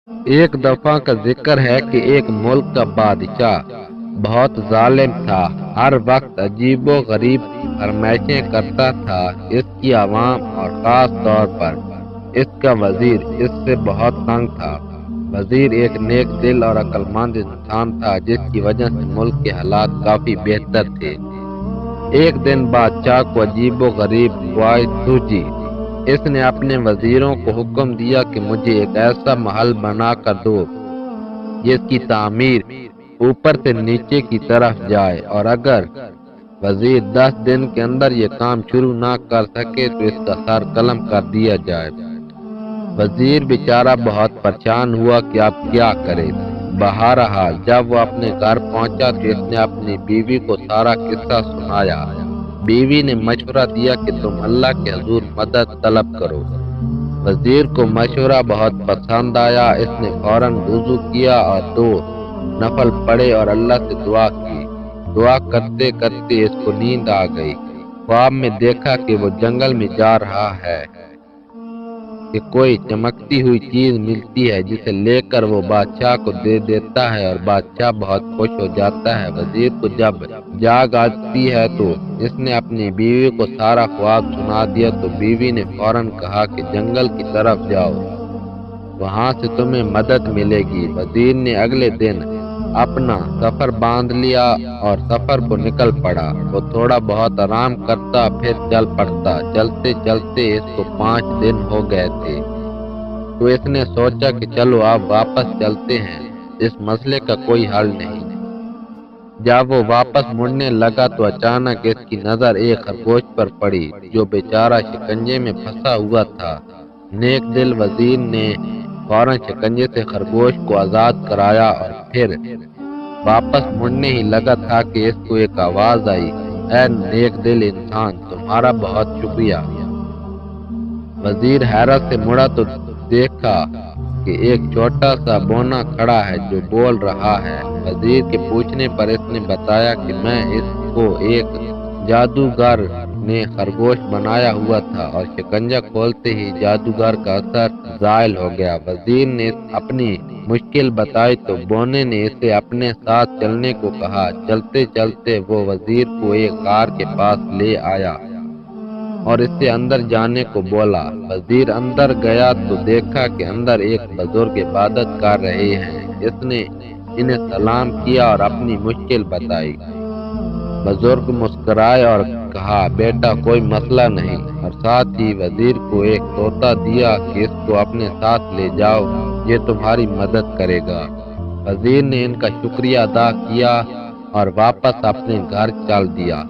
ایک دفعہ کا ذکر ہے کہ ایک ملک کا بادشاہ بہت ظالم تھا، ہر وقت عجیب و غریب فرمائشیں کرتا تھا۔ اس کی عوام اور خاص طور پر اس کا وزیر اس سے بہت تنگ تھا۔ وزیر ایک نیک دل اور عقل مند انسان تھا، جس کی وجہ سے ملک کے حالات کافی بہتر تھے۔ ایک دن بادشاہ کو عجیب و غریب خواہش سوچی۔ اس نے اپنے وزیروں کو حکم دیا کہ مجھے ایک ایسا محل بنا کر دو جس کی تعمیر اوپر سے نیچے کی طرف جائے، اور اگر وزیر 10 دن کے اندر یہ کام شروع نہ کر سکے تو اس کا سر قلم کر دیا جائے۔ وزیر بیچارہ بہت پریشان ہوا کہ اب کیا کرے۔ بہرحال جب وہ اپنے گھر پہنچا تو اس نے اپنی بیوی کو سارا قصہ سنایا۔ بیوی نے مشورہ دیا کہ تم اللہ کے حضور مدد طلب کرو۔ وزیر کو مشورہ بہت پسند آیا۔ اس نے فوراً وضو کیا اور 2 نفل پڑھے اور اللہ سے دعا کی۔ دعا کرتے کرتے اس کو نیند آ گئی۔ خواب میں دیکھا کہ وہ جنگل میں جا رہا ہے کہ کوئی چمکتی ہوئی چیز ملتی ہے جسے لے کر وہ بادشاہ کو دے دیتا ہے اور بادشاہ بہت خوش ہو جاتا ہے۔ وزیر کو جب جاگ آتی ہے تو اس نے اپنی بیوی کو سارا خواب سنا دیا، تو بیوی نے فوراً کہا کہ جنگل کی طرف جاؤ، وہاں سے تمہیں مدد ملے گی۔ وزیر نے اگلے دن اپنا سفر باندھ لیا اور سفر کو نکل پڑا۔ وہ تھوڑا بہت آرام کرتا پھر چل پڑتا۔ چلتے چلتے اس کو 5 دن ہو گئے تھے، تو اس نے سوچا کہ چلو اب واپس چلتے ہیں، اس مسئلے کا کوئی حل نہیں۔ جب وہ واپس مڑنے لگا تو اچانک اس کی نظر ایک خرگوش پر پڑی جو بیچارہ شکنجے میں پھنسا ہوا تھا۔ نیک دل وزیر نے فوراً شکنجے سے خرگوش کو آزاد کرایا اور پھر واپس مڑنے ہی لگا تھا کہ اس کو ایک آواز آئی، اے نیک دل انسان، تمہارا بہت شکریہ۔ وزیر حیرت سے مڑا تو دیکھا کہ ایک چھوٹا سا بونا کھڑا ہے جو بول رہا ہے۔ وزیر کے پوچھنے پر اس نے بتایا کہ میں اس کو ایک جادوگر نے خرگوش بنایا ہوا تھا اور شکنجہ کھولتے ہی جادوگر کا اثر زائل ہو گیا۔ وزیر نے اپنی مشکل بتائی تو بونے نے اسے اپنے ساتھ چلنے کو کہا۔ چلتے چلتے وہ وزیر کو ایک غار کے پاس لے آیا اور اس سے اندر جانے کو بولا۔ وزیر اندر گیا تو دیکھا کہ اندر ایک بزرگ عبادت کر رہے ہیں۔ اس نے انہیں سلام کیا اور اپنی مشکل بتائی۔ بزرگ مسکرائے اور کہا، بیٹا کوئی مسئلہ نہیں، اور ساتھ ہی وزیر کو ایک طوطا دیا کہ اس کو اپنے ساتھ لے جاؤ، یہ تمہاری مدد کرے گا۔ وزیر نے ان کا شکریہ ادا کیا اور واپس اپنے گھر چل دیا۔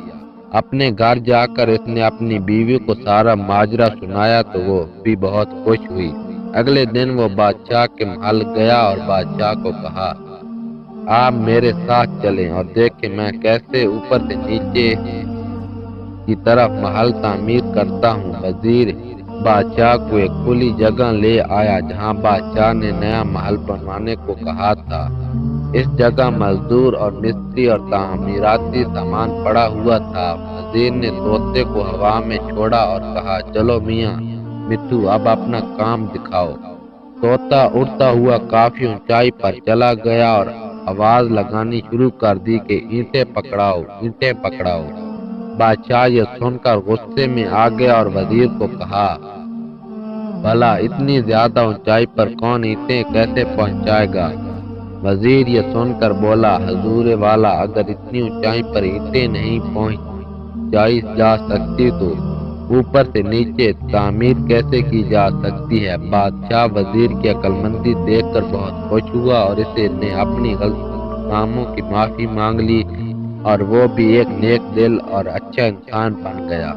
اپنے گھر جا کر اس نے اپنی بیوی کو سارا ماجرا سنایا تو وہ بھی بہت خوش ہوئی۔ اگلے دن وہ بادشاہ کے محل گیا اور بادشاہ کو کہا، آپ میرے ساتھ چلیں اور دیکھیں میں کیسے اوپر سے نیچے کی طرف محل تعمیر کرتا ہوں۔ وزیر بادشاہ کو ایک کھلی جگہ لے آیا جہاں بادشاہ نے نیا محل بنوانے کو کہا تھا۔ اس جگہ مزدور اور مستری اور تعمیراتی سامان پڑا ہوا تھا۔ وزیر نے طوطے کو ہوا میں چھوڑا اور کہا، چلو میاں مٹھو اب اپنا کام دکھاؤ۔ طوطا اڑتا ہوا کافی اونچائی پر چلا گیا اور آواز لگانی شروع کر دی کہ اینٹیں پکڑاؤ، اینٹیں پکڑاؤ۔ بادشاہ یہ سن کر غصے میں آ گیا اور وزیر کو کہا، بھلا اتنی زیادہ اونچائی پر کون اینٹیں کیسے پہنچائے گا؟ وزیر یہ سن کر بولا، حضور والا، اگر اتنی اونچائی پر اینٹیں نہیں پہنچائی جا سکتی تو اوپر سے نیچے تعمیر کیسے کی جا سکتی ہے؟ بادشاہ وزیر کی عقل مندی دیکھ کر بہت خوش ہوا اور اسے نے اپنی غلط کاموں کی معافی مانگ لی اور وہ بھی ایک نیک دل اور اچھا انسان بن گیا۔